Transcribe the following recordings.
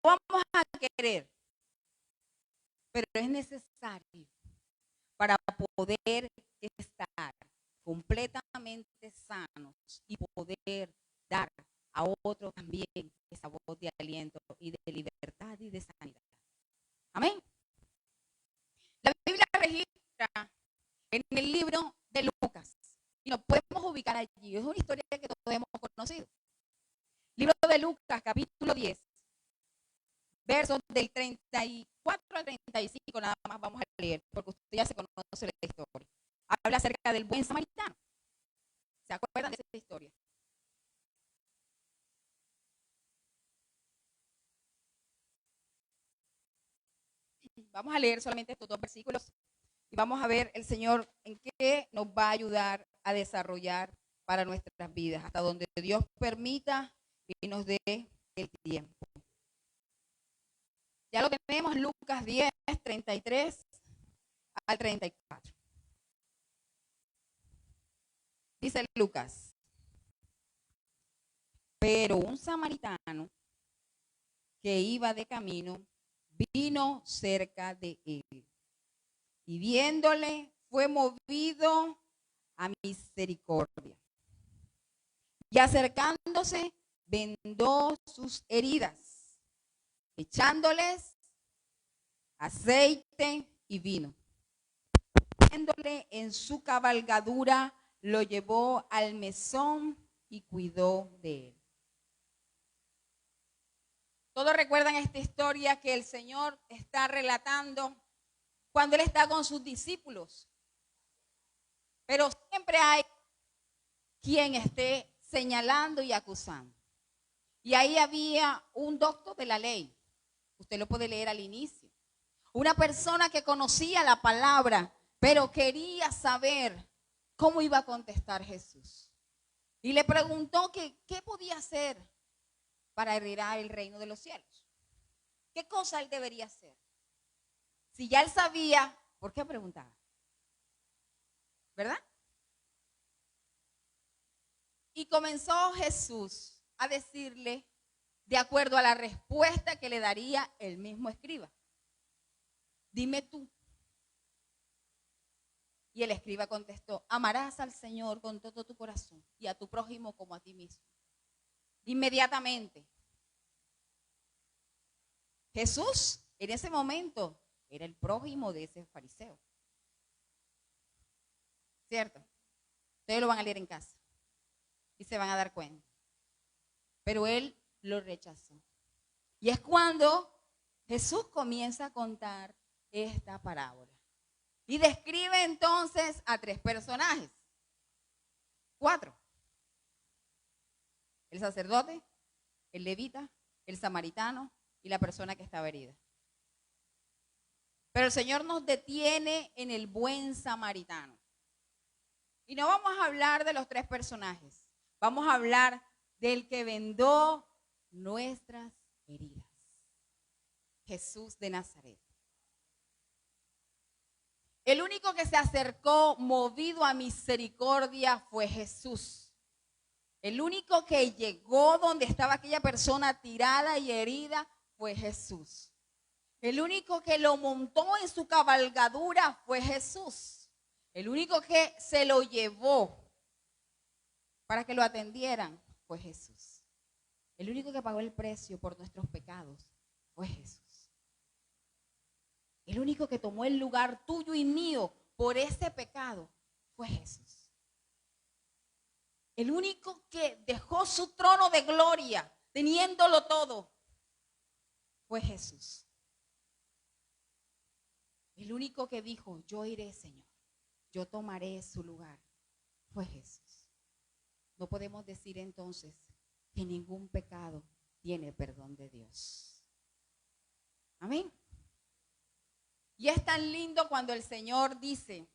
vamos a querer, pero es necesario para poder estar completamente sanos y poder dar a otros también esa voz de aliento y de libertad y de sanidad. Amén. La Biblia registra en el libro de Lucas y nos podemos ubicar allí. Es una historia que todos hemos conocido. Libro de Lucas, capítulo 10, versos del 34 al 35, nada más vamos a leer, porque usted ya se conoce la historia. Habla acerca del buen samaritano. ¿Se acuerdan de esa historia? Vamos a leer solamente estos 2 versículos y vamos a ver el Señor en qué nos va a ayudar a desarrollar para nuestras vidas, hasta donde Dios permita y nos dé el tiempo. Ya lo tenemos, Lucas 10, 33 al 34. Dice Lucas: pero un samaritano que iba de camino vino cerca de él y viéndole fue movido a misericordia. Y acercándose, vendó sus heridas, echándoles aceite y vino. Viéndole en su cabalgadura, lo llevó al mesón y cuidó de él. Todos recuerdan esta historia que el Señor está relatando cuando Él está con sus discípulos. Pero siempre hay quien esté señalando y acusando. Y ahí había un doctor de la ley. Usted lo puede leer al inicio. Una persona que conocía la palabra, pero quería saber cómo iba a contestar Jesús. Y le preguntó que qué podía hacer para heredar el reino de los cielos. ¿Qué cosa él debería hacer? Si ya él sabía, ¿por qué preguntaba? ¿Verdad? Y comenzó Jesús a decirle, de acuerdo a la respuesta que le daría el mismo escriba: dime tú. Y el escriba contestó: amarás al Señor con todo tu corazón y a tu prójimo como a ti mismo. Inmediatamente, Jesús en ese momento era el prójimo de ese fariseo. ¿Cierto? Ustedes lo van a leer en casa y se van a dar cuenta. Pero él lo rechazó. Y es cuando Jesús comienza a contar esta parábola. Y describe entonces a 3 personajes. 4. El sacerdote, el levita, el samaritano y la persona que estaba herida. Pero el Señor nos detiene en el buen samaritano. Y no vamos a hablar de los 3 personajes. Vamos a hablar del que vendó nuestras heridas. Jesús de Nazaret. El único que se acercó movido a misericordia fue Jesús. El único que llegó donde estaba aquella persona tirada y herida fue Jesús. El único que lo montó en su cabalgadura fue Jesús. El único que se lo llevó para que lo atendieran fue Jesús. El único que pagó el precio por nuestros pecados fue Jesús. El único que tomó el lugar tuyo y mío por ese pecado fue Jesús. El único que dejó su trono de gloria, teniéndolo todo, fue Jesús. El único que dijo, yo iré, Señor, yo tomaré su lugar, fue Jesús. No podemos decir entonces que ningún pecado tiene perdón de Dios. Amén. Y es tan lindo cuando el Señor dice,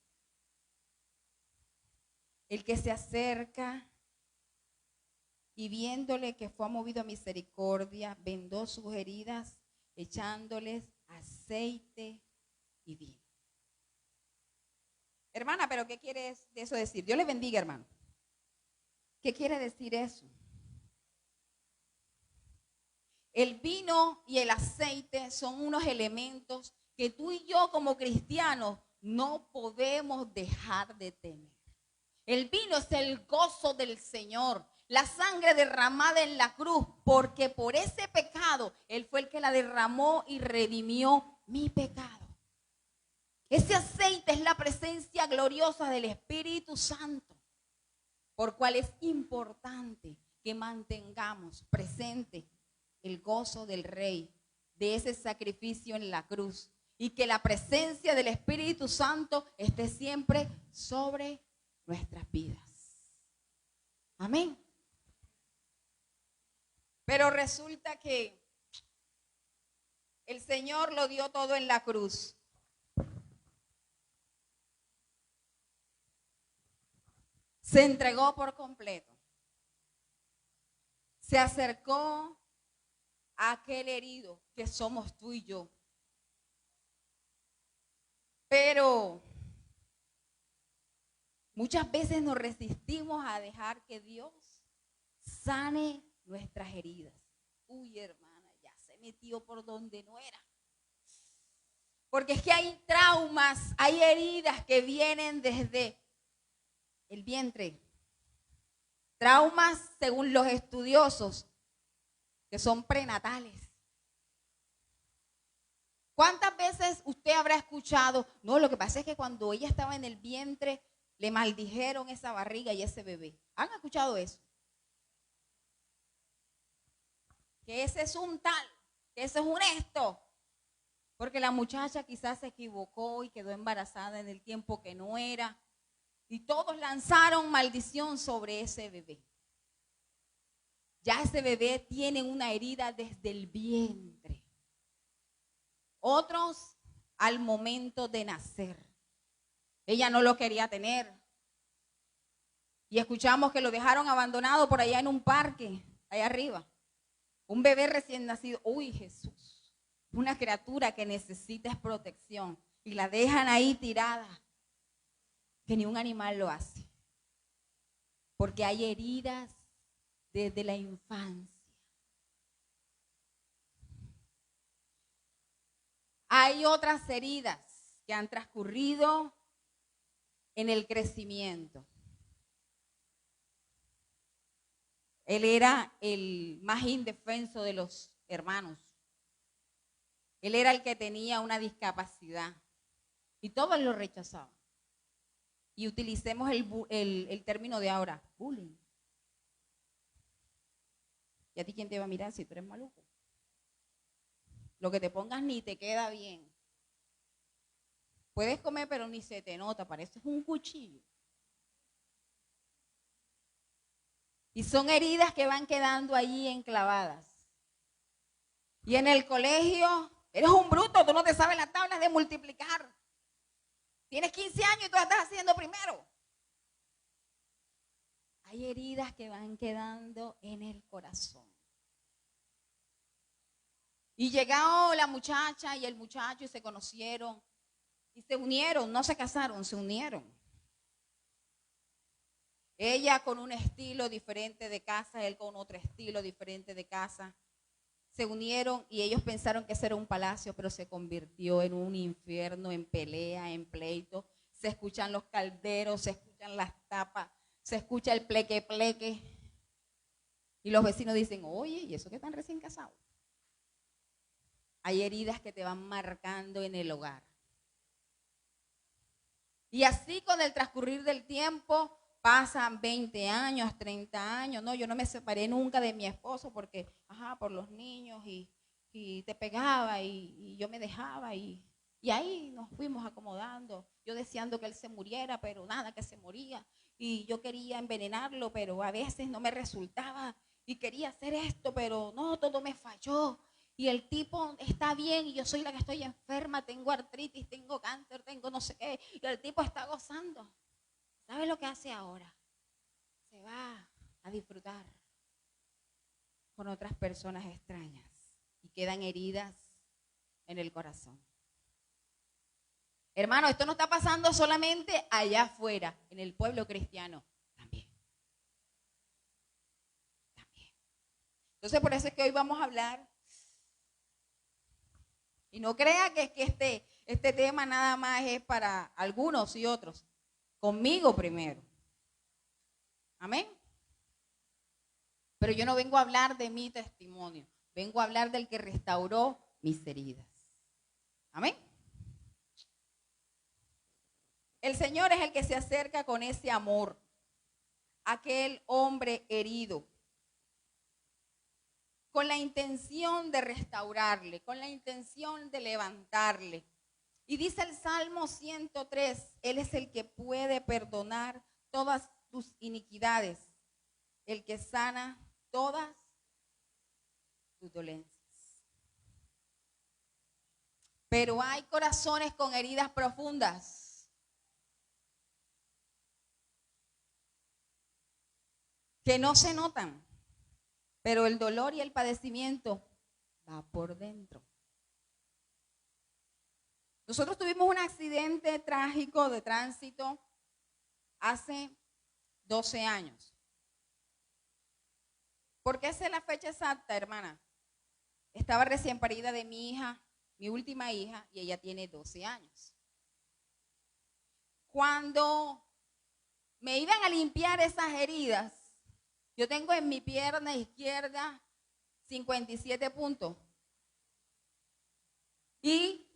el que se acerca y viéndole que fue movido a misericordia, vendó sus heridas, echándoles aceite y vino. Hermana, ¿pero qué quiere de eso decir? Dios le bendiga, hermano. ¿Qué quiere decir eso? El vino y el aceite son unos elementos que tú y yo como cristianos no podemos dejar de tener. El vino es el gozo del Señor, la sangre derramada en la cruz, porque por ese pecado Él fue el que la derramó y redimió mi pecado. Ese aceite es la presencia gloriosa del Espíritu Santo, por cual es importante que mantengamos presente el gozo del Rey, de ese sacrificio en la cruz, y que la presencia del Espíritu Santo esté siempre sobre nuestras vidas. Amén. Pero resulta que el Señor lo dio todo en la cruz. Se entregó por completo. Se acercó a aquel herido que somos tú y yo. Pero muchas veces nos resistimos a dejar que Dios sane nuestras heridas. Uy, hermana, ya se metió por donde no era. Porque es que hay traumas, hay heridas que vienen desde el vientre. Traumas, según los estudiosos, que son prenatales. ¿Cuántas veces usted habrá escuchado? No, lo que pasa es que cuando ella estaba en el vientre, le maldijeron esa barriga y ese bebé. ¿Han escuchado eso? Que ese es un tal, que ese es un esto. Porque la muchacha quizás se equivocó y quedó embarazada en el tiempo que no era. Y todos lanzaron maldición sobre ese bebé. Ya ese bebé tiene una herida desde el vientre. Otros al momento de nacer. Ella no lo quería tener. Y escuchamos que lo dejaron abandonado por allá en un parque, allá arriba. Un bebé recién nacido. Uy, Jesús. Una criatura que necesita protección. Y la dejan ahí tirada. Que ni un animal lo hace. Porque hay heridas desde la infancia. Hay otras heridas que han transcurrido en el crecimiento. Él era el más indefenso de los hermanos. Él era el que tenía una discapacidad y todos lo rechazaban. Y utilicemos el término de ahora, bullying. ¿Y a ti quién te va a mirar si tú eres maluco? Lo que te pongas ni te queda bien. Puedes comer, pero ni se te nota, pareces un cuchillo. Y son heridas que van quedando allí enclavadas. Y en el colegio, eres un bruto, tú no te sabes las tablas de multiplicar. Tienes 15 años y tú la estás haciendo primero. Hay heridas que van quedando en el corazón. Y llegó la muchacha y el muchacho y se conocieron y se unieron, no se casaron, se unieron. Ella con un estilo diferente de casa, él con otro estilo diferente de casa. Se unieron y ellos pensaron que ese era un palacio, pero se convirtió en un infierno, en pelea, en pleito. Se escuchan los calderos, se escuchan las tapas, se escucha el pleque pleque. Y los vecinos dicen, oye, ¿y eso que están recién casados? Hay heridas que te van marcando en el hogar. Y así con el transcurrir del tiempo, pasan 20 años, 30 años. No, yo no me separé nunca de mi esposo porque, por los niños y te pegaba y yo me dejaba y ahí nos fuimos acomodando. Yo deseando que él se muriera, pero nada, que se moría. Y yo quería envenenarlo, pero a veces no me resultaba. Y quería hacer esto, pero no, todo me falló. Y el tipo está bien y yo soy la que estoy enferma, tengo artritis, tengo cáncer, tengo no sé qué. Y el tipo está gozando. ¿Sabe lo que hace ahora? Se va a disfrutar con otras personas extrañas y quedan heridas en el corazón. Hermano, esto no está pasando solamente allá afuera, en el pueblo cristiano, también. Entonces, por eso es que hoy vamos a hablar Y no crea que es que este tema nada más es para algunos y otros. Conmigo primero. Amén. Pero yo no vengo a hablar de mi testimonio. Vengo a hablar del que restauró mis heridas. Amén. El Señor es el que se acerca con ese amor a aquel hombre herido, con la intención de restaurarle, con la intención de levantarle. Y dice el Salmo 103, Él es el que puede perdonar todas tus iniquidades, el que sana todas tus dolencias. Pero hay corazones con heridas profundas que no se notan, pero el dolor y el padecimiento va por dentro. Nosotros tuvimos un accidente trágico de tránsito hace 12 años. ¿Por qué sé la fecha exacta, hermana? Estaba recién parida de mi hija, mi última hija, y ella tiene 12 años. Cuando me iban a limpiar esas heridas, yo tengo en mi pierna izquierda 57 puntos. Y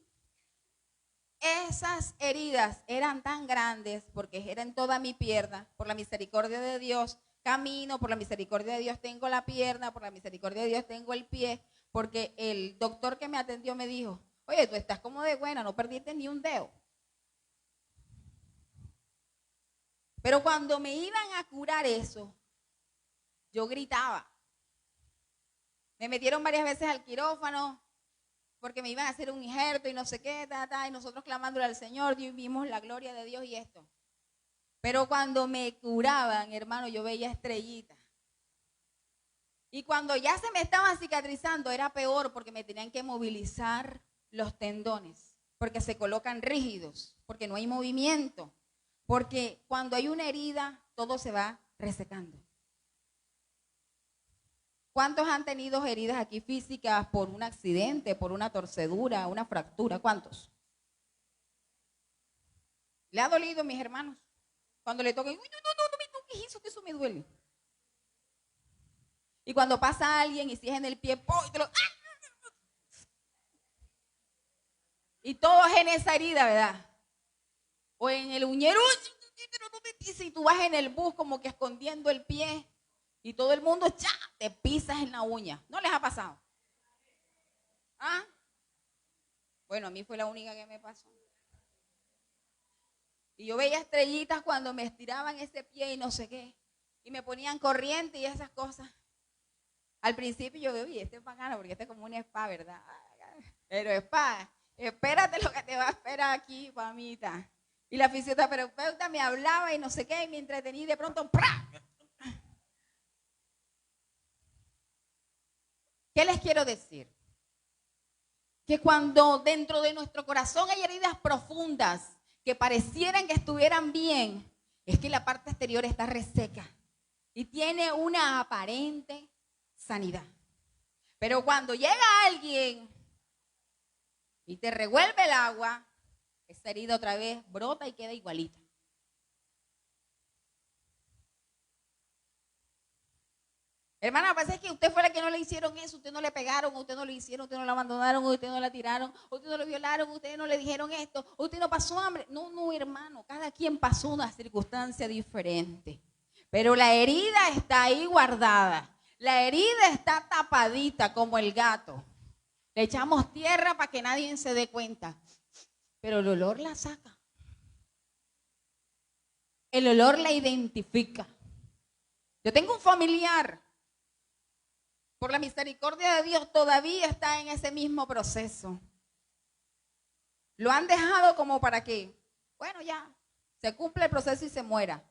esas heridas eran tan grandes porque eran toda mi pierna. Por la misericordia de Dios camino, por la misericordia de Dios tengo la pierna, por la misericordia de Dios tengo el pie, porque el doctor que me atendió me dijo, oye, tú estás como de buena, no perdiste ni un dedo. Pero cuando me iban a curar eso, yo gritaba. Me metieron varias veces al quirófano porque me iban a hacer un injerto y no sé qué, y nosotros clamándole al Señor, vimos la gloria de Dios y esto. Pero cuando me curaban, hermano, yo veía estrellitas. Y cuando ya se me estaban cicatrizando, era peor porque me tenían que movilizar los tendones, porque se colocan rígidos, porque no hay movimiento, porque cuando hay una herida, todo se va resecando. ¿Cuántos han tenido heridas aquí físicas por un accidente, por una torcedura, una fractura? ¿Cuántos? ¿Le ha dolido, mis hermanos? Cuando le toquen, uy, no me toques eso, que eso me duele. Y cuando pasa alguien y si es en el pie, ¡pum! Y todo es en esa herida, ¿verdad? O en el uñero, pero no me dice, y tú vas en el bus como que escondiendo el pie y todo el mundo, ¡cha!, te pisas en la uña. ¿No les ha pasado? ¿Ah? Bueno, a mí fue la única que me pasó. Y yo veía estrellitas cuando me estiraban ese pie y no sé qué. Y me ponían corriente y esas cosas. Al principio yo digo, oye, este es bacano porque este es como una spa, ¿verdad? Pero spa, espérate lo que te va a esperar aquí, mamita. Y la fisioterapeuta me hablaba y no sé qué, y me entretenía y de pronto, ¡pra! ¿Qué les quiero decir? Que cuando dentro de nuestro corazón hay heridas profundas que parecieran que estuvieran bien, es que la parte exterior está reseca y tiene una aparente sanidad. Pero cuando llega alguien y te revuelve el agua, esa herida otra vez brota y queda igualita. Hermana, lo que pasa es que usted fue la que no le hicieron eso, usted no le pegaron, usted no le hicieron, usted no la abandonaron, usted no la tiraron, usted no le violaron, usted no le dijeron esto, usted no pasó hambre. No, hermano, cada quien pasó una circunstancia diferente. Pero la herida está ahí guardada. La herida está tapadita como el gato. Le echamos tierra para que nadie se dé cuenta. Pero el olor la saca. El olor la identifica. Yo tengo un familiar, por la misericordia de Dios, todavía está en ese mismo proceso. Lo han dejado como para que, bueno, ya, se cumple el proceso y se muera.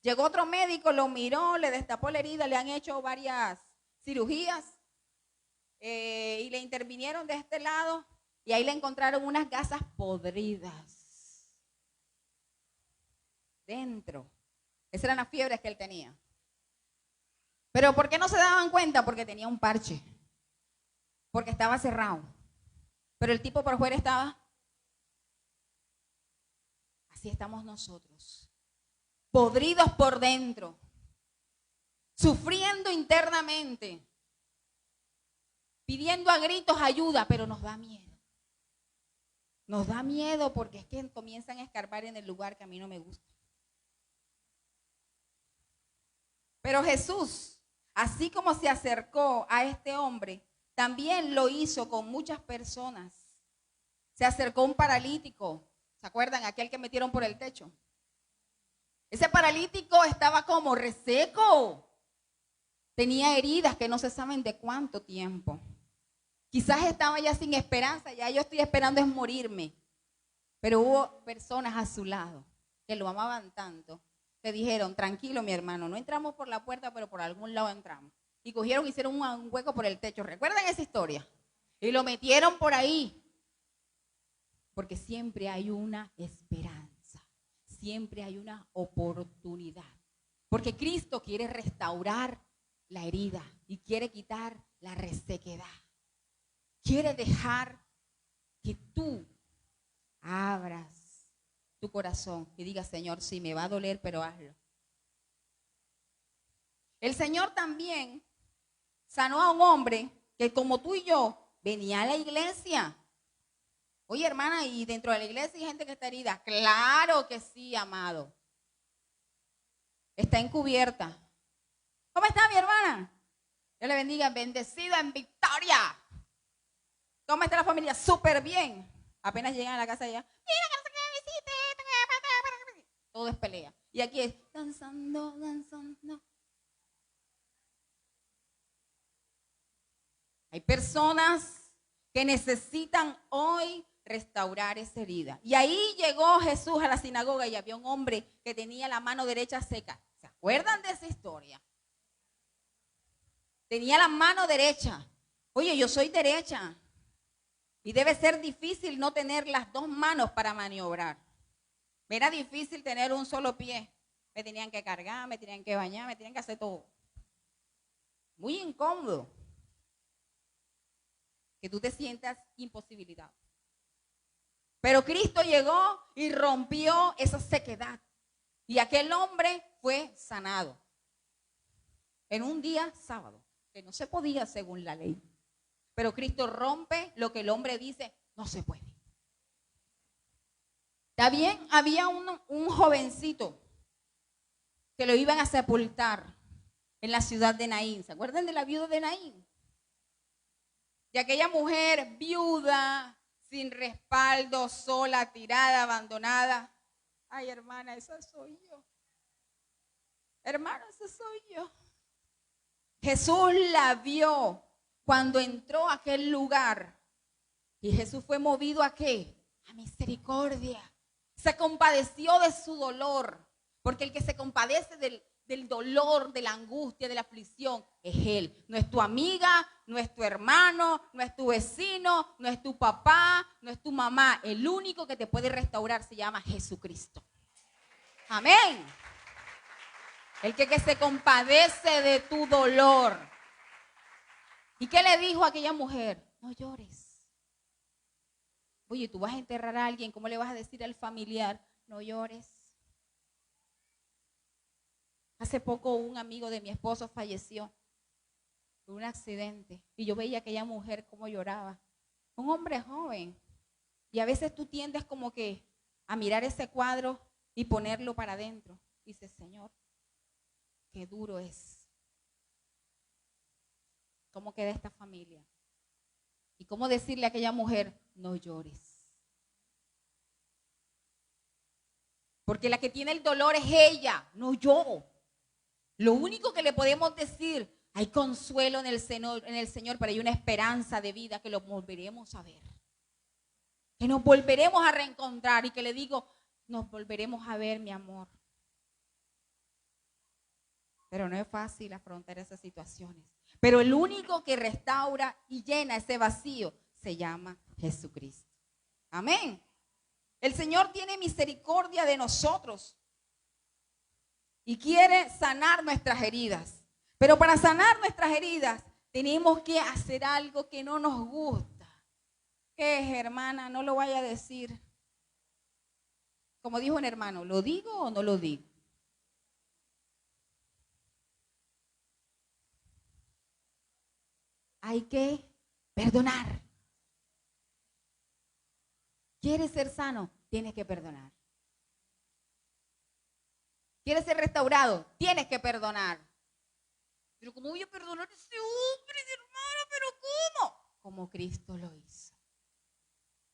Llegó otro médico, lo miró, le destapó la herida, le han hecho varias cirugías y le intervinieron de este lado y ahí le encontraron unas gasas podridas dentro. Esas eran las fiebres que él tenía. Pero ¿por qué no se daban cuenta? Porque tenía un parche, porque estaba cerrado. Pero el tipo por fuera estaba. Así estamos nosotros, podridos por dentro, sufriendo internamente, pidiendo a gritos ayuda, pero nos da miedo. Nos da miedo porque es que comienzan a escarbar en el lugar que a mí no me gusta. Pero Jesús, así como se acercó a este hombre, también lo hizo con muchas personas. Se acercó un paralítico. ¿Se acuerdan? Aquel que metieron por el techo. Ese paralítico estaba como reseco. Tenía heridas que no se saben de cuánto tiempo. Quizás estaba ya sin esperanza. Ya yo estoy esperando es morirme. Pero hubo personas a su lado que lo amaban tanto. Le dijeron, tranquilo mi hermano, no entramos por la puerta, pero por algún lado entramos. Y cogieron, hicieron un hueco por el techo. ¿Recuerdan esa historia? Y lo metieron por ahí. Porque siempre hay una esperanza, siempre hay una oportunidad. Porque Cristo quiere restaurar la herida y quiere quitar la resequedad. Quiere dejar que tú abras tu corazón y digas, Señor, sí, me va a doler, pero hazlo. El Señor también sanó a un hombre que como tú y yo venía a la iglesia. Oye, hermana, ¿y dentro de la iglesia hay gente que está herida? Claro que sí, amado. Está encubierta. ¿Cómo está mi hermana? Dios le bendiga, bendecida en victoria. ¿Cómo está la familia? Súper bien. Apenas llegan a la casa ya. Todo es pelea. Y aquí es danzando, danzando. Hay personas que necesitan hoy restaurar esa herida. Y ahí llegó Jesús a la sinagoga y había un hombre que tenía la mano derecha seca. ¿Se acuerdan de esa historia? Tenía la mano derecha. Oye, yo soy derecha. Y debe ser difícil no tener las dos manos para maniobrar. Me era difícil tener un solo pie. Me tenían que cargar, me tenían que bañar, me tenían que hacer todo. Muy incómodo. Que tú te sientas imposibilitado. Pero Cristo llegó y rompió esa sequedad. Y aquel hombre fue sanado. En un día sábado, que no se podía según la ley. Pero Cristo rompe lo que el hombre dice, no se puede. También había un jovencito que lo iban a sepultar en la ciudad de Naín. ¿Se acuerdan de la viuda de Naín? De aquella mujer viuda, sin respaldo, sola, tirada, abandonada. Ay, hermana, esa soy yo. Hermano, esa soy yo. Jesús la vio cuando entró a aquel lugar. Y Jesús fue movido ¿a qué? A misericordia. Se compadeció de su dolor. Porque el que se compadece del dolor, de la angustia, de la aflicción, es Él. No es tu amiga, no es tu hermano, no es tu vecino, no es tu papá, no es tu mamá. El único que te puede restaurar se llama Jesucristo. Amén. El que se compadece de tu dolor. ¿Y qué le dijo a aquella mujer? No llores. Oye, tú vas a enterrar a alguien, ¿cómo le vas a decir al familiar? No llores. Hace poco un amigo de mi esposo falleció por un accidente y yo veía a aquella mujer cómo lloraba. Un hombre joven. Y a veces tú tiendes como que a mirar ese cuadro y ponerlo para adentro. Dices, Señor, qué duro es. ¿Cómo queda esta familia? Y cómo decirle a aquella mujer, no llores. Porque la que tiene el dolor es ella, no yo. Lo único que le podemos decir, hay consuelo en el Señor, pero hay una esperanza de vida que lo volveremos a ver. Que nos volveremos a reencontrar y que le digo, nos volveremos a ver, mi amor. Pero no es fácil afrontar esas situaciones. Pero el único que restaura y llena ese vacío se llama Jesucristo. Amén. El Señor tiene misericordia de nosotros y quiere sanar nuestras heridas. Pero para sanar nuestras heridas tenemos que hacer algo que no nos gusta. hermana? No lo vaya a decir. Como dijo un hermano, ¿lo digo o no lo digo? Hay que perdonar. ¿Quieres ser sano? Tienes que perdonar. ¿Quieres ser restaurado? Tienes que perdonar. Pero ¿cómo voy a perdonar a ese hombre, hermano? ¿Pero cómo? Como Cristo lo hizo.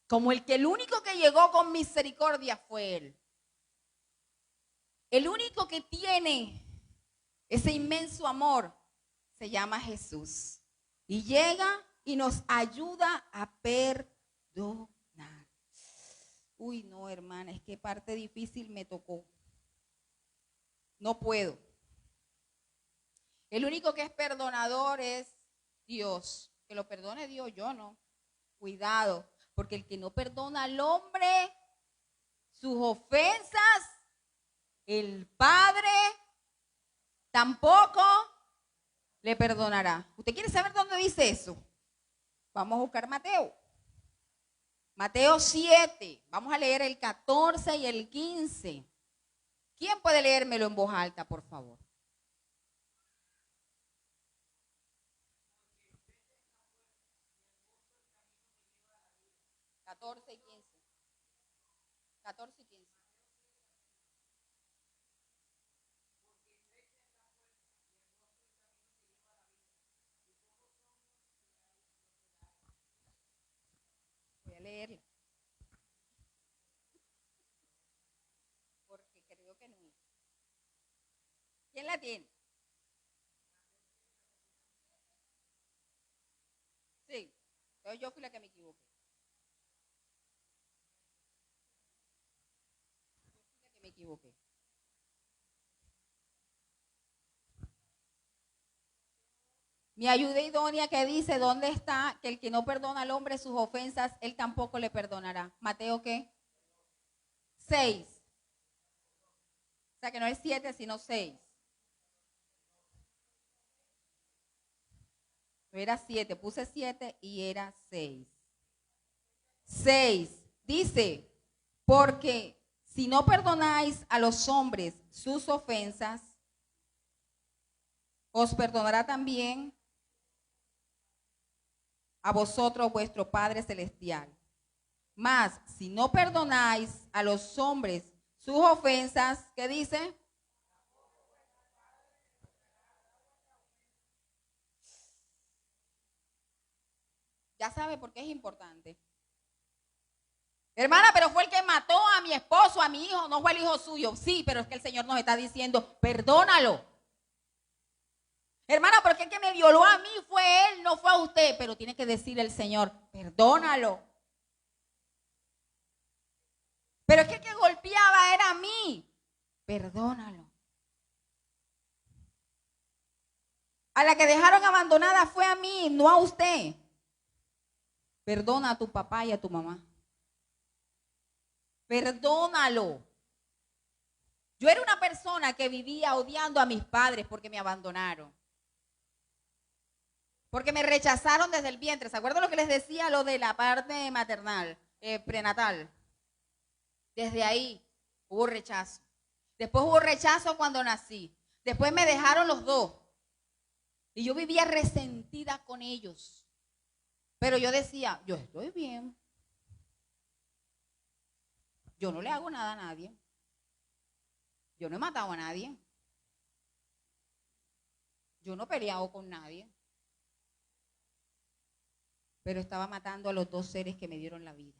Como el único que llegó con misericordia fue Él. El único que tiene ese inmenso amor se llama Jesús. Y llega y nos ayuda a perdonar. Uy, no, hermana, es que parte difícil me tocó. No puedo. El único que es perdonador es Dios. Que lo perdone Dios, yo no. Cuidado, porque el que no perdona al hombre sus ofensas, el Padre tampoco le perdonará. ¿Usted quiere saber dónde dice eso? Vamos a buscar Mateo. Mateo 7. Vamos a leer el 14 y el 15. ¿Quién puede leérmelo en voz alta, por favor? ¿14 y 15? 14 y 15. Voy a leerlo. Porque creo que no es. ¿Quién la tiene? Sí. Entonces yo fui la que me equivoqué. Me equivoqué. Mi ayuda idónea que dice, ¿dónde está? Que el que no perdona al hombre sus ofensas, él tampoco le perdonará. Mateo, ¿qué? 6. O sea que no es 7, sino 6. No era 7, puse 7 y era 6. 6. Dice, porque si no perdonáis a los hombres sus ofensas, os perdonará también a vosotros vuestro Padre Celestial. Mas, si no perdonáis a los hombres sus ofensas, ¿qué dice? Ya sabe por qué es importante. Hermana, pero fue el que mató a mi esposo, a mi hijo, no fue el hijo suyo. Sí, pero es que el Señor nos está diciendo, perdónalo. Hermana, porque el que me violó a mí fue él, no fue a usted. Pero tiene que decirle el Señor, perdónalo. Pero es que el que golpeaba era a mí. Perdónalo. A la que dejaron abandonada fue a mí, no a usted. Perdona a tu papá y a tu mamá. Perdónalo. Yo era una persona que vivía odiando a mis padres porque me abandonaron. Porque me rechazaron desde el vientre. ¿Se acuerdan lo que les decía, lo de la parte maternal, prenatal? Desde ahí hubo rechazo. Después hubo rechazo cuando nací. Después me dejaron los dos. Y yo vivía resentida con ellos. Pero yo decía, yo estoy bien. Yo no le hago nada a nadie. Yo no he matado a nadie. Yo no he peleado con nadie. Pero estaba matando a los dos seres que me dieron la vida.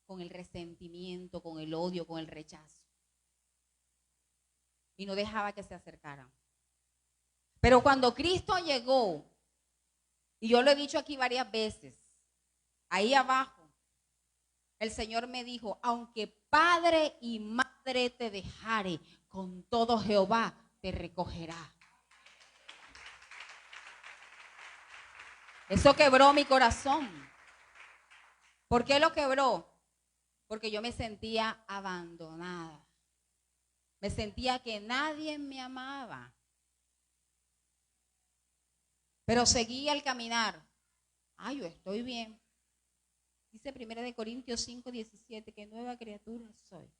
Con el resentimiento, con el odio, con el rechazo. Y no dejaba que se acercaran. Pero cuando Cristo llegó, y yo lo he dicho aquí varias veces, ahí abajo, el Señor me dijo, aunque padre y madre te dejare, con todo Jehová te recogerá. Eso quebró mi corazón. ¿Por qué lo quebró? Porque yo me sentía abandonada. Me sentía que nadie me amaba. Pero seguía el caminar. Ay, yo estoy bien. Dice 1 Corintios 5:17 que nueva criatura soy.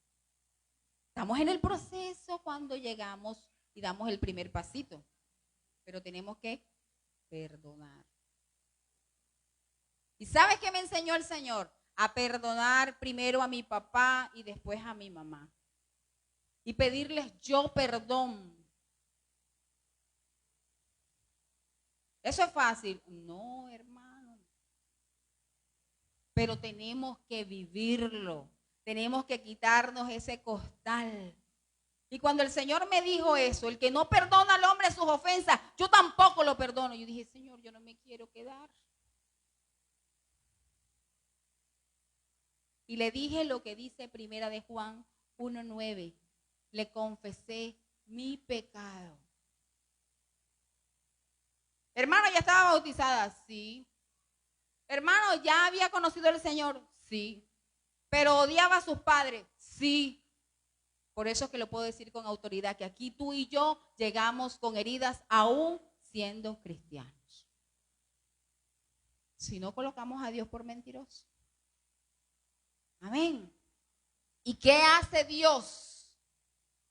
Estamos en el proceso cuando llegamos y damos el primer pasito, pero tenemos que perdonar. ¿Y sabes qué me enseñó el Señor? A perdonar primero a mi papá y después a mi mamá. Y pedirles yo perdón. ¿Eso es fácil? No, hermano. Pero tenemos que vivirlo. Tenemos que quitarnos ese costal. Y cuando el Señor me dijo eso, el que no perdona al hombre sus ofensas, yo tampoco lo perdono. Yo dije, Señor, yo no me quiero quedar. Y le dije lo que dice Primera de Juan 1:9. Le confesé mi pecado. Hermano, ¿ya estaba bautizada? Sí. Hermano, ¿ya había conocido al Señor? Sí. ¿Pero odiaba a sus padres? Sí. Por eso es que lo puedo decir con autoridad, que aquí tú y yo llegamos con heridas aún siendo cristianos. Si no colocamos a Dios por mentiroso. Amén. ¿Y qué hace Dios?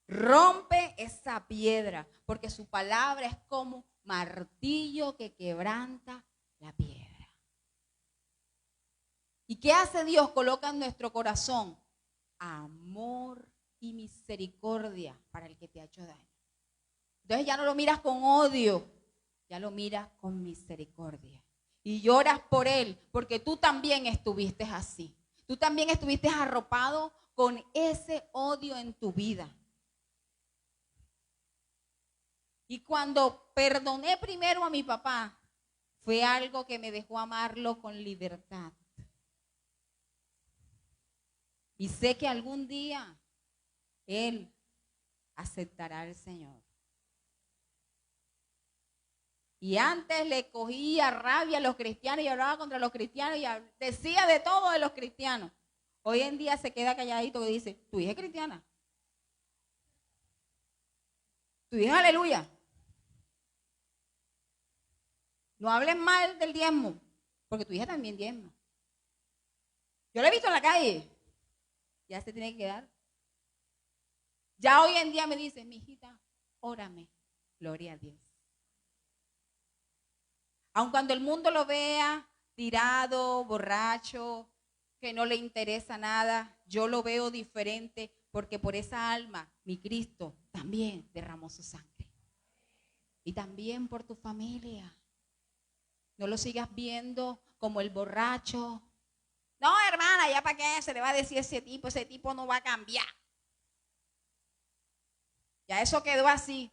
Rompe esa piedra, porque su palabra es como martillo que quebranta la piedra. ¿Y qué hace Dios? Coloca en nuestro corazón amor y misericordia para el que te ha hecho daño. Entonces ya no lo miras con odio, ya lo miras con misericordia. Y lloras por él, porque tú también estuviste así. Tú también estuviste arropado con ese odio en tu vida. Y cuando perdoné primero a mi papá, fue algo que me dejó amarlo con libertad. Y sé que algún día él aceptará al Señor. Y antes le cogía rabia a los cristianos y hablaba contra los cristianos y decía de todo de los cristianos. Hoy en día se queda calladito y dice, tu hija es cristiana. Tu hija, aleluya. No hables mal del diezmo, porque tu hija también diezma. Yo la he visto en la calle. Ya se tiene que quedar. Ya hoy en día me dice, mi hijita, órame. Gloria a Dios. Aun cuando el mundo lo vea tirado, borracho, que no le interesa nada, yo lo veo diferente porque por esa alma, mi Cristo también derramó su sangre. Y también por tu familia. No lo sigas viendo como el borracho. No, hermana, ¿ya para qué se le va a decir ese tipo no va a cambiar? Ya eso quedó así.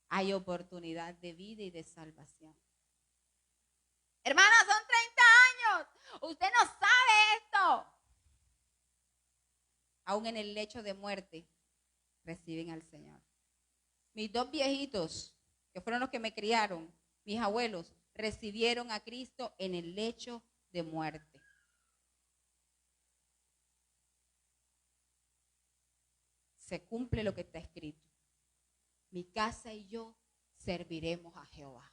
Hay oportunidad de vida y de salvación. Hermana, son 30 años. Usted no sabe esto. Aún en el lecho de muerte, reciben al Señor. Mis dos viejitos, que fueron los que me criaron, mis abuelos, recibieron a Cristo en el lecho de muerte. Se cumple lo que está escrito. Mi casa y yo serviremos a Jehová.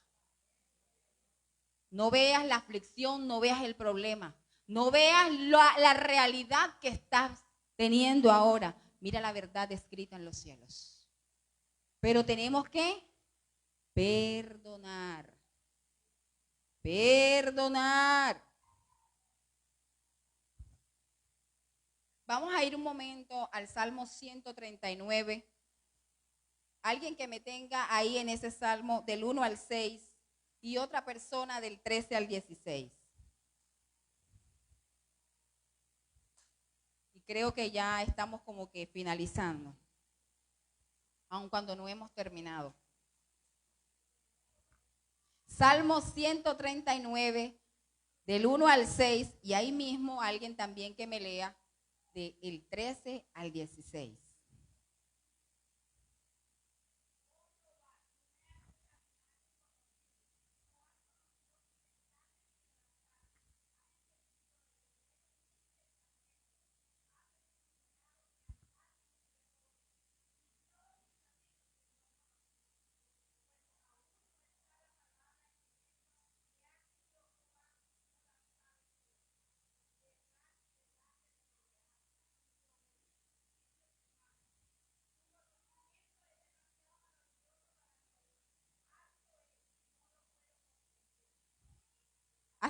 No veas la aflicción, no veas el problema, no veas la realidad que estás teniendo ahora. Mira la verdad escrita en los cielos. Pero tenemos que perdonar. Perdonar. Vamos a ir un momento al Salmo 139. Alguien que me tenga ahí en ese Salmo del 1 al 6 y otra persona del 13 al 16. Y creo que ya estamos como que finalizando, aun cuando no hemos terminado. Salmo 139, del 1 al 6, y ahí mismo alguien también que me lea del 13 al 16.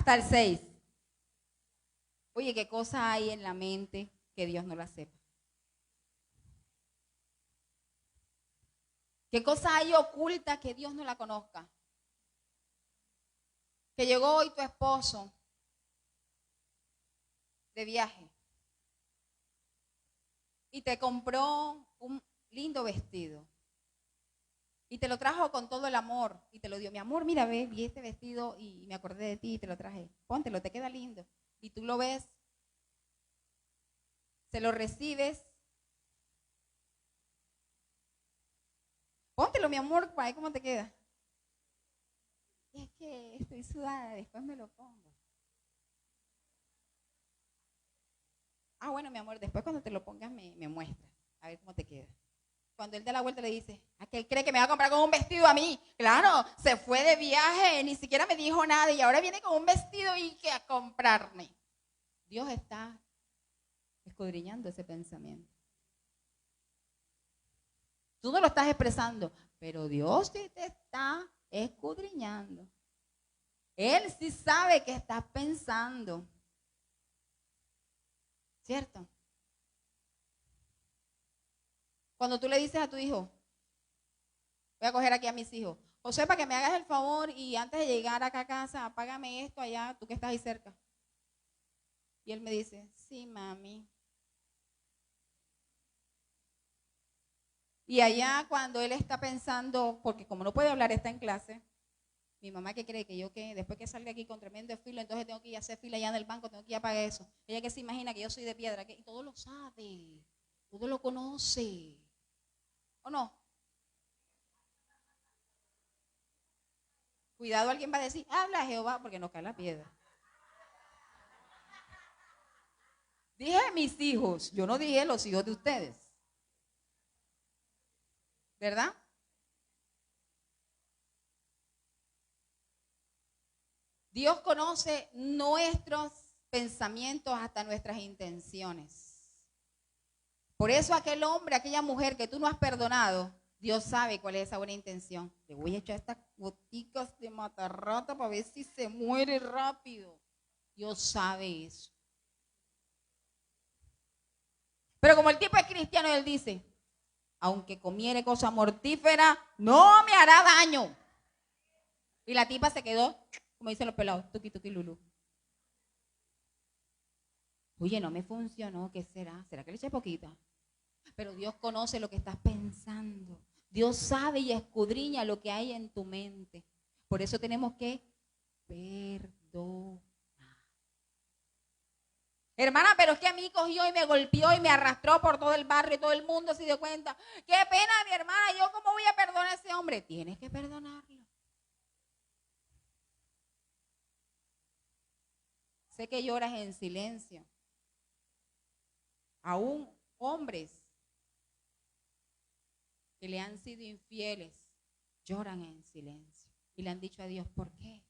hasta el 6. Oye, ¿qué cosa hay en la mente que Dios no la sepa? ¿Qué cosa hay oculta que Dios no la conozca? Que llegó hoy tu esposo de viaje y te compró un lindo vestido y te lo trajo con todo el amor y te lo dio. Mi amor, mira, ve, vi este vestido y me acordé de ti y te lo traje. Póntelo, te queda lindo. Y tú lo ves, se lo recibes. Póntelo, mi amor, para ver cómo te queda. Es que estoy sudada, después me lo pongo. Ah, bueno, mi amor, después cuando te lo pongas me muestras, a ver cómo te queda. Cuando él da la vuelta le dice, ¿a qué él cree que me va a comprar con un vestido a mí? Claro, se fue de viaje, ni siquiera me dijo nada y ahora viene con un vestido y que a comprarme. Dios está escudriñando ese pensamiento. Tú no lo estás expresando, pero Dios sí te está escudriñando. Él sí sabe que estás pensando. ¿Cierto? Cuando tú le dices a tu hijo, voy a coger aquí a mis hijos, José, para que me hagas el favor y antes de llegar acá a casa, págame esto allá, tú que estás ahí cerca. Y él me dice, sí, mami. Y allá cuando él está pensando, porque como no puede hablar, está en clase, mi mamá que cree que yo que después que salga aquí con tremendo filo, entonces tengo que ir a hacer fila allá en el banco, tengo que ir a pagar eso. Ella que se imagina que yo soy de piedra, y todo lo sabe, todo lo conoce. ¿O no? Cuidado, alguien va a decir, habla Jehová, porque nos cae la piedra. Dije mis hijos, yo no dije los hijos de ustedes. ¿Verdad? Dios conoce nuestros pensamientos hasta nuestras intenciones. Por eso aquel hombre, aquella mujer que tú no has perdonado, Dios sabe cuál es esa buena intención. Le voy a echar estas goticas de matarrata para ver si se muere rápido. Dios sabe eso. Pero como el tipo es cristiano, él dice, aunque comiere cosa mortífera, no me hará daño. Y la tipa se quedó, como dicen los pelados, tuqui tuqui lulú. Oye, no me funcionó, ¿qué será? ¿Será que le eché poquita? Pero Dios conoce lo que estás pensando. Dios sabe y escudriña lo que hay en tu mente. Por eso tenemos que perdonar. Hermana, pero es que a mí cogió y me golpeó y me arrastró por todo el barrio y todo el mundo se dio cuenta. Qué pena, mi hermana, ¿yo cómo voy a perdonar a ese hombre? Tienes que perdonarlo. Sé que lloras en silencio. Aún hombres que le han sido infieles lloran en silencio. Y le han dicho a Dios, ¿por qué?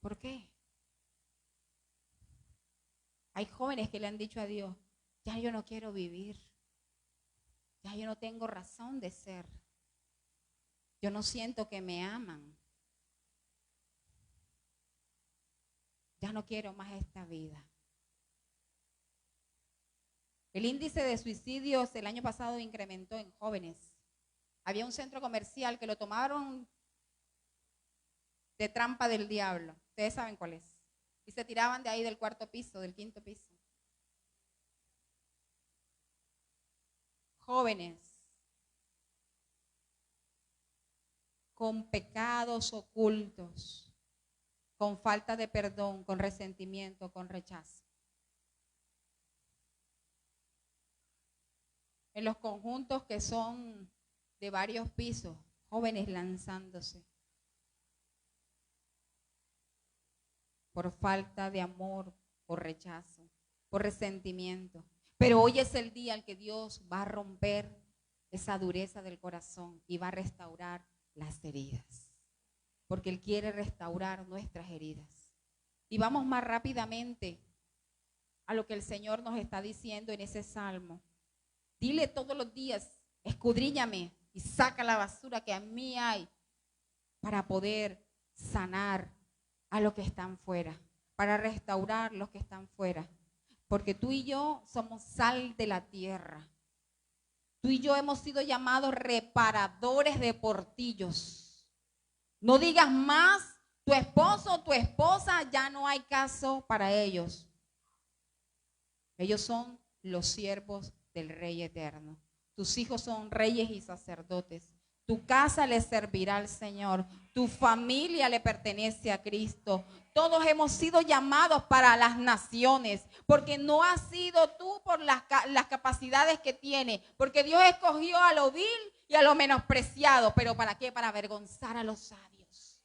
¿Por qué? Hay jóvenes que le han dicho a Dios, ya yo no quiero vivir. Ya yo no tengo razón de ser. Yo no siento que me aman. Ya no quiero más esta vida. El índice de suicidios el año pasado incrementó en jóvenes. Había un centro comercial que lo tomaron de trampa del diablo. Ustedes saben cuál es. Y se tiraban de ahí del cuarto piso, del quinto piso. Jóvenes con pecados ocultos, con falta de perdón, con resentimiento, con rechazo. En los conjuntos que son de varios pisos, jóvenes lanzándose por falta de amor, por rechazo, por resentimiento. Pero hoy es el día en que Dios va a romper esa dureza del corazón y va a restaurar las heridas, porque Él quiere restaurar nuestras heridas. Y vamos más rápidamente a lo que el Señor nos está diciendo en ese salmo. Dile todos los días, escudriñame y saca la basura que a mí hay para poder sanar a los que están fuera, para restaurar los que están fuera. Porque tú y yo somos sal de la tierra. Tú y yo hemos sido llamados reparadores de portillos. No digas más, tu esposo o tu esposa, ya no hay caso para ellos. Ellos son los siervos del Rey eterno. Tus hijos son reyes y sacerdotes. Tu casa le servirá al Señor. Tu familia le pertenece a Cristo. Todos hemos sido llamados para las naciones, porque no has sido tú por las capacidades que tienes, porque Dios escogió a lo vil y a lo menospreciado. ¿Pero para qué? Para avergonzar a los sabios.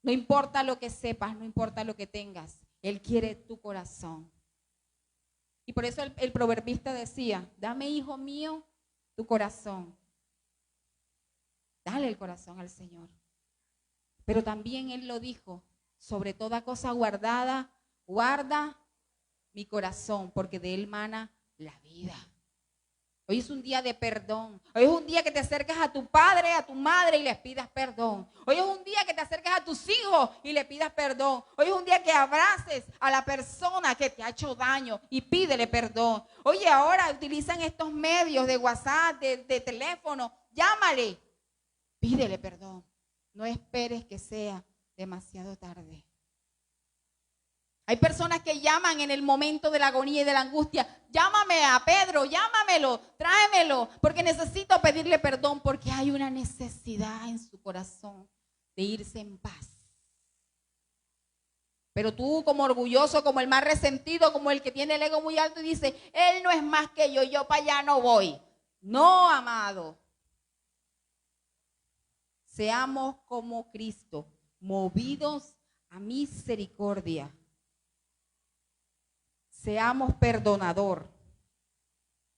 No importa lo que sepas, no importa lo que tengas, Él quiere tu corazón. Y por eso el proverbista decía, dame, hijo mío, tu corazón. Dale el corazón al Señor. Pero también Él lo dijo, sobre toda cosa guardada, guarda mi corazón, porque de Él mana la vida. Hoy es un día de perdón. Hoy es un día que te acercas a tu padre, a tu madre y les pidas perdón. Hoy es un día que te acercas a tus hijos y le pidas perdón. Hoy es un día que abraces a la persona que te ha hecho daño y pídele perdón. Oye, ahora utilizan estos medios de WhatsApp, de teléfono. Llámale, pídele perdón. No esperes que sea demasiado tarde. Hay personas que llaman en el momento de la agonía y de la angustia. Llámame a Pedro, llámamelo, tráemelo, porque necesito pedirle perdón, porque hay una necesidad en su corazón de irse en paz. Pero tú, como orgulloso, como el más resentido, como el que tiene el ego muy alto y dice, él no es más que yo para allá no voy. No, amado. Seamos como Cristo, movidos a misericordia. Seamos perdonador.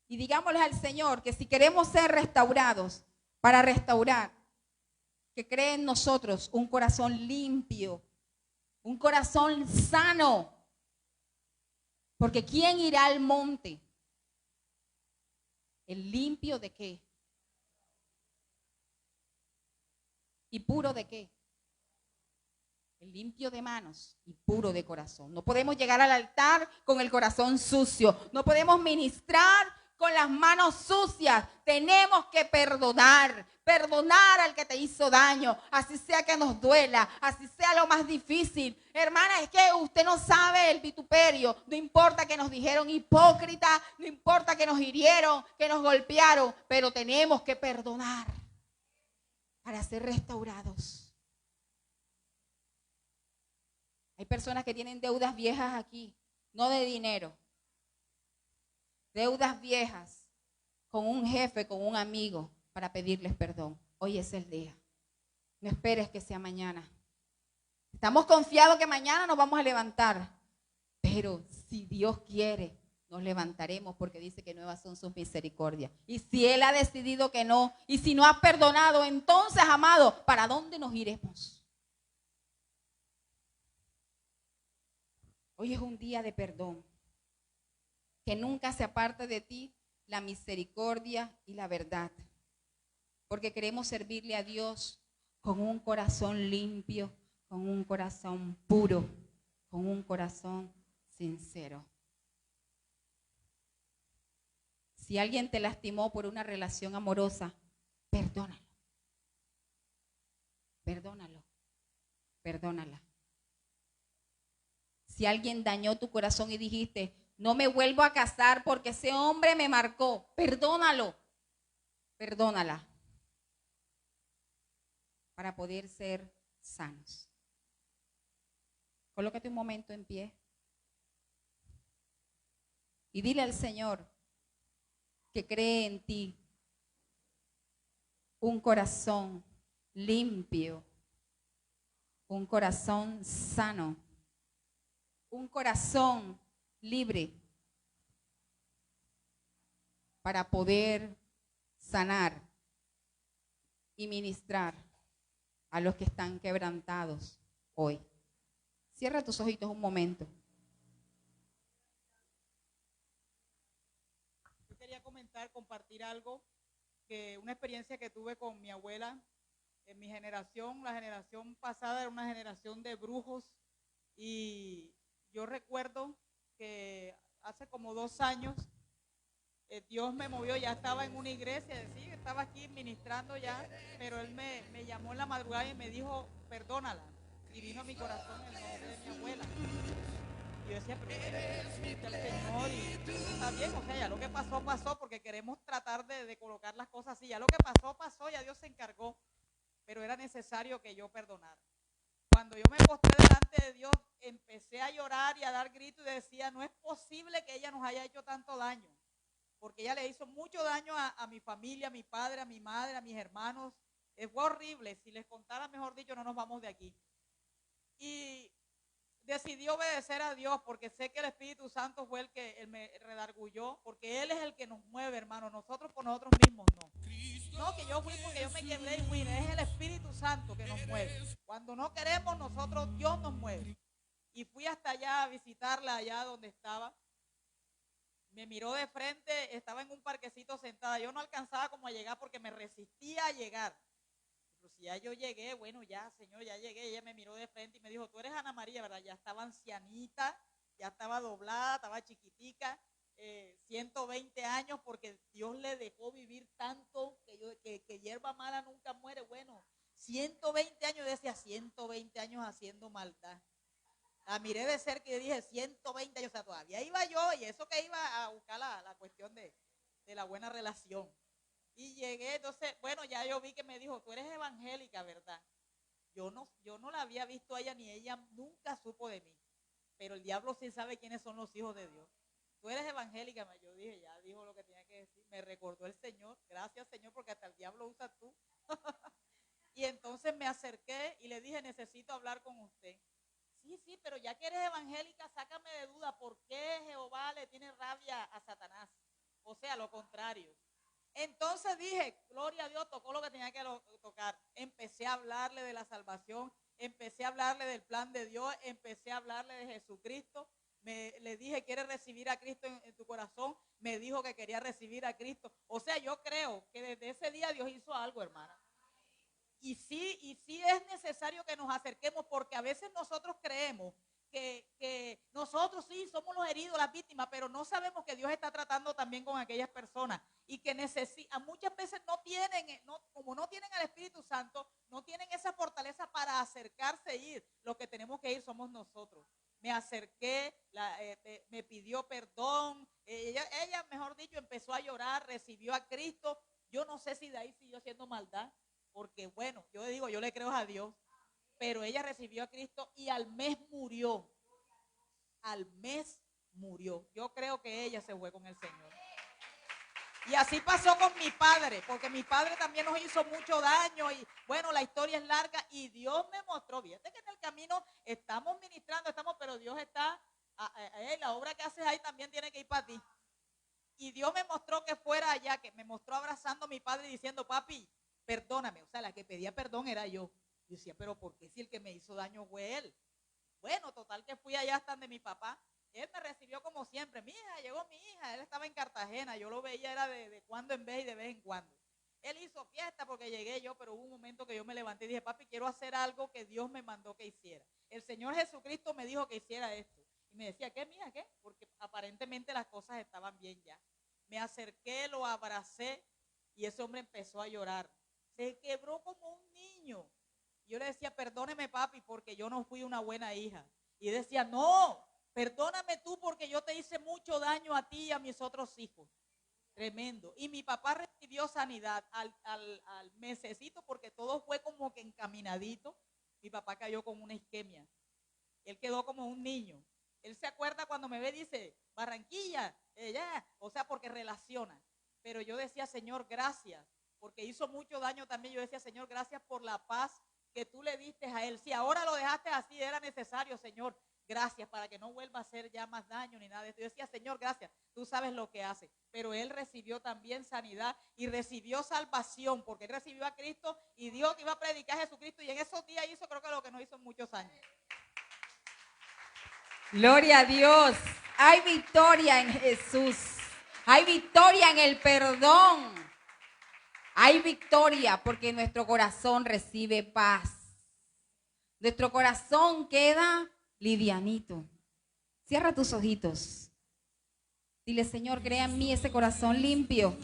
Y digámosle al Señor que si queremos ser restaurados, para restaurar, que cree en nosotros un corazón limpio, un corazón sano. Porque ¿quién irá al monte? ¿El limpio de qué? ¿Y puro de qué? El limpio de manos y puro de corazón. No podemos llegar al altar con el corazón sucio. No podemos ministrar con las manos sucias. Tenemos que perdonar. Perdonar al que te hizo daño. Así sea que nos duela. Así sea lo más difícil. Hermana, es que usted no sabe el vituperio. No importa que nos dijeron hipócrita. No importa que nos hirieron, que nos golpearon. Pero tenemos que perdonar para ser restaurados. Hay personas que tienen deudas viejas aquí, no de dinero. Deudas viejas con un jefe, con un amigo, para pedirles perdón. Hoy es el día. No esperes que sea mañana. Estamos confiados que mañana nos vamos a levantar. Pero si Dios quiere, nos levantaremos porque dice que nuevas son sus misericordias. Y si Él ha decidido que no, y si no has perdonado, entonces, amado, ¿para dónde nos iremos? Hoy es un día de perdón. Que nunca se aparte de ti la misericordia y la verdad. Porque queremos servirle a Dios con un corazón limpio, con un corazón puro, con un corazón sincero. Si alguien te lastimó por una relación amorosa, perdónalo. Perdónalo. Perdónala. Si alguien dañó tu corazón y dijiste, no me vuelvo a casar porque ese hombre me marcó, perdónalo, perdónala, para poder ser sanos. Colócate un momento en pie y dile al Señor que cree en ti un corazón limpio, un corazón sano, un corazón libre para poder sanar y ministrar a los que están quebrantados hoy. Cierra tus ojitos un momento. Yo quería compartir algo, una experiencia que tuve con mi abuela. En mi generación, la generación pasada era una generación de brujos, y yo recuerdo que hace como 2 años Dios me movió, ya estaba en una iglesia, sí, estaba aquí ministrando ya, pero Él me llamó en la madrugada y me dijo, perdónala. Y vino a mi corazón el nombre de mi abuela. Y yo decía, pero el Señor, y está bien, o sea, ya lo que pasó, pasó, porque queremos tratar de colocar las cosas así. Ya lo que pasó, pasó, ya Dios se encargó, pero era necesario que yo perdonara. Cuando yo me postré delante de Dios, empecé a llorar y a dar gritos y decía, no es posible que ella nos haya hecho tanto daño, porque ella le hizo mucho daño a mi familia, a mi padre, a mi madre, a mis hermanos. Fue horrible. Si les contara, mejor dicho, no nos vamos de aquí. Y decidí obedecer a Dios, porque sé que el Espíritu Santo fue el que me redargulló, porque Él es el que nos mueve, hermano. Nosotros por nosotros mismos no. No, que yo fui porque yo me quebré y fui. Es el Espíritu Santo que nos mueve. Cuando no queremos nosotros, Dios nos mueve. Y fui hasta allá a visitarla, allá donde estaba. Me miró de frente, estaba en un parquecito sentada. Yo no alcanzaba como a llegar porque me resistía a llegar. Pero si ya yo llegué, bueno, ya, Señor, ya llegué. Ella me miró de frente y me dijo, tú eres Ana María, ¿verdad? Ya estaba ancianita, ya estaba doblada, estaba chiquitica, 120 años, porque Dios le dejó vivir tanto que hierba mala nunca muere. Bueno, 120 años, yo decía, 120 años haciendo maldad. La miré de cerca y dije 120 años, o sea, todavía iba yo, y eso que iba a buscar la cuestión de la buena relación. Y llegué, entonces, bueno, ya yo vi que me dijo, tú eres evangélica, ¿verdad? Yo no la había visto a ella, ni ella nunca supo de mí, pero el diablo sí sabe quiénes son los hijos de Dios. Tú eres evangélica, yo dije, ya dijo lo que tenía que decir, me recordó el Señor, gracias Señor, porque hasta el diablo usa tú. Y entonces me acerqué y le dije, necesito hablar con usted. Sí, pero ya que eres evangélica, sácame de duda, ¿por qué Jehová le tiene rabia a Satanás? O sea, lo contrario. Entonces dije, gloria a Dios, tocó lo que tenía que tocar. Empecé a hablarle de la salvación, empecé a hablarle del plan de Dios, empecé a hablarle de Jesucristo. Le dije, ¿quieres recibir a Cristo en tu corazón? Me dijo que quería recibir a Cristo. O sea, yo creo que desde ese día Dios hizo algo, hermana. Y sí es necesario que nos acerquemos, porque a veces nosotros creemos que nosotros sí somos los heridos, las víctimas, pero no sabemos que Dios está tratando también con aquellas personas y que muchas veces como no tienen al Espíritu Santo, no tienen esa fortaleza para acercarse e ir. Los que tenemos que ir somos nosotros. Me acerqué, me pidió perdón, ella, mejor dicho, empezó a llorar, recibió a Cristo. Yo no sé si de ahí siguió haciendo maldad, porque bueno, yo digo, yo le creo a Dios, pero ella recibió a Cristo y al mes murió. Al mes murió. Yo creo que ella se fue con el Señor. Y así pasó con mi padre, porque mi padre también nos hizo mucho daño y bueno, la historia es larga y Dios me mostró, fíjate que en el camino estamos ministrando, pero Dios está, la obra que haces ahí también tiene que ir para ti. Y Dios me mostró que fuera allá, que me mostró abrazando a mi padre y diciendo, papi, perdóname. O sea, la que pedía perdón era yo. Yo decía, pero ¿por qué si el que me hizo daño fue él? Bueno, total que fui allá hasta de mi papá. Él me recibió como siempre. Mi hija, llegó mi hija. Él estaba en Cartagena. Yo lo veía, era de cuando en vez y de vez en cuando. Él hizo fiesta porque llegué yo, pero hubo un momento que yo me levanté y dije, papi, quiero hacer algo que Dios me mandó que hiciera. El Señor Jesucristo me dijo que hiciera esto. Y me decía, ¿qué, mija, qué? Porque aparentemente las cosas estaban bien ya. Me acerqué, lo abracé y ese hombre empezó a llorar. Se quebró como un niño. Yo le decía, perdóneme, papi, porque yo no fui una buena hija. Y él decía, no, perdóname tú porque yo te hice mucho daño a ti y a mis otros hijos. Tremendo. Y mi papá recibió sanidad al mesecito, porque todo fue como que encaminadito. Mi papá cayó con una isquemia. Él quedó como un niño. Él se acuerda cuando me ve y dice, Barranquilla, o sea, porque relaciona. Pero yo decía, Señor, gracias, porque hizo mucho daño también. Yo decía, Señor, gracias por la paz que tú le diste a él. Si ahora lo dejaste así, era necesario, Señor, gracias, para que no vuelva a hacer ya más daño ni nada de esto. Yo decía, Señor, gracias, tú sabes lo que hace. Pero él recibió también sanidad y recibió salvación, porque él recibió a Cristo y Dios que iba a predicar a Jesucristo, y en esos días hizo, creo que lo que no hizo en muchos años. Gloria a Dios. Hay victoria en Jesús. Hay victoria en el perdón. Hay victoria porque nuestro corazón recibe paz. Nuestro corazón queda livianito. Cierra tus ojitos. Dile, Señor, crea en mí ese corazón limpio.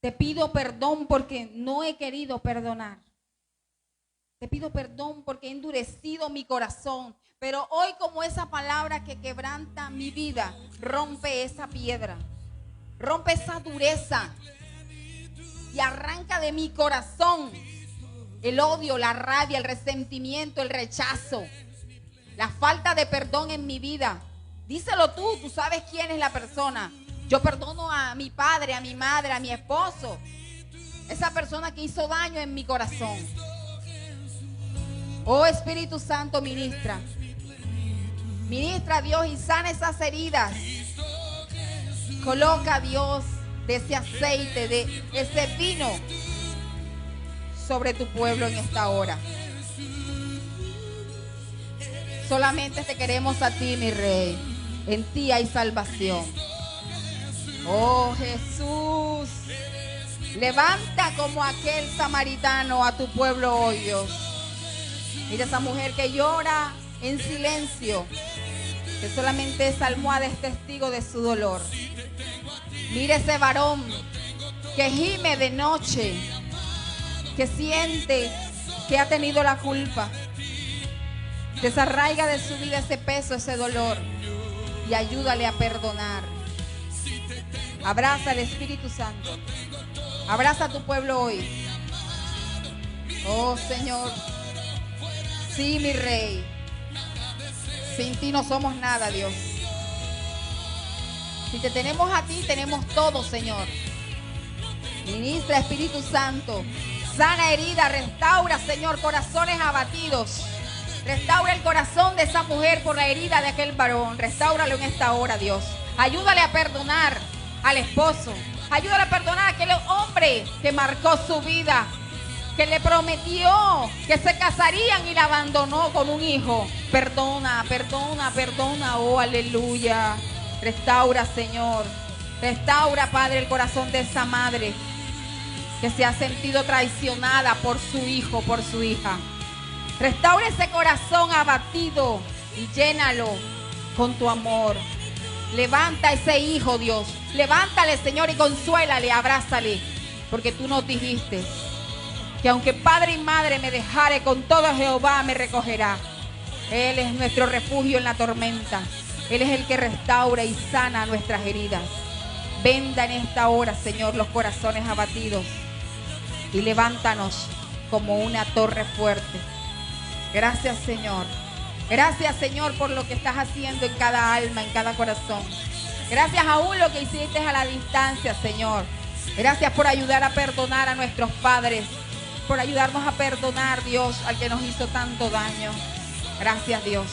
Te pido perdón porque no he querido perdonar. Te pido perdón porque he endurecido mi corazón. Pero hoy, como esa palabra que quebranta mi vida, rompe esa piedra. Rompe esa dureza. Y arranca de mi corazón el odio, la rabia, el resentimiento, el rechazo, la falta de perdón en mi vida. Díselo tú sabes quién es la persona. Yo perdono a mi padre, a mi madre, a mi esposo. Esa persona que hizo daño en mi corazón. Oh Espíritu Santo, ministra. Ministra, Dios, y sana esas heridas. Coloca, Dios, de ese aceite, de ese vino sobre tu pueblo en esta hora. Solamente te queremos a ti, mi Rey. En ti hay salvación. Oh Jesús, levanta como aquel samaritano a tu pueblo hoy, Dios. Mira esa mujer que llora en silencio, que solamente esa almohada es testigo de su dolor. Mira ese varón que gime de noche, que siente que ha tenido la culpa. Desarraiga de su vida ese peso, ese dolor, y ayúdale a perdonar. Abraza al Espíritu Santo. Abraza a tu pueblo hoy. Oh Señor, sí, mi Rey. Sin ti no somos nada, Dios. Si te tenemos a ti, tenemos todo, Señor. Ministra, Espíritu Santo. Sana herida, restaura, Señor, corazones abatidos. Restaura el corazón de esa mujer por la herida de aquel varón. Restáuralo en esta hora, Dios. Ayúdale a perdonar al esposo. Ayúdale a perdonar a aquel hombre que marcó su vida, que le prometió que se casarían y la abandonó con un hijo. Perdona, perdona, perdona. Oh, aleluya. Restaura, Señor. Restaura, Padre, el corazón de esa madre que se ha sentido traicionada por su hijo, por su hija. Restaura ese corazón abatido y llénalo con tu amor. Levanta a ese hijo, Dios. Levántale, Señor, y consuélale, abrázale. Porque tú nos dijiste que aunque padre y madre me dejare, con todo Jehová me recogerá. Él es nuestro refugio en la tormenta. Él es el que restaura y sana nuestras heridas. Venda en esta hora, Señor, los corazones abatidos y levántanos como una torre fuerte. Gracias, Señor. Gracias, Señor, por lo que estás haciendo en cada alma, en cada corazón. Gracias aún lo que hiciste a la distancia, Señor. Gracias por ayudar a perdonar a nuestros padres, por ayudarnos a perdonar, Dios, al que nos hizo tanto daño. Gracias, Dios.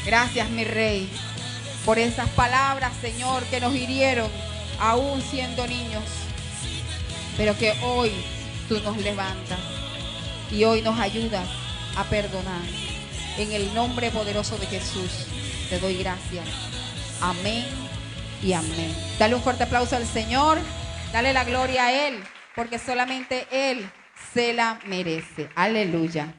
Gracias, mi Rey, por esas palabras, Señor, que nos hirieron aún siendo niños, pero que hoy tú nos levantas y hoy nos ayudas a perdonar. En el nombre poderoso de Jesús te doy gracias. Amén y amén. Dale un fuerte aplauso al Señor. Dale la gloria a Él, porque solamente Él se la merece. Aleluya.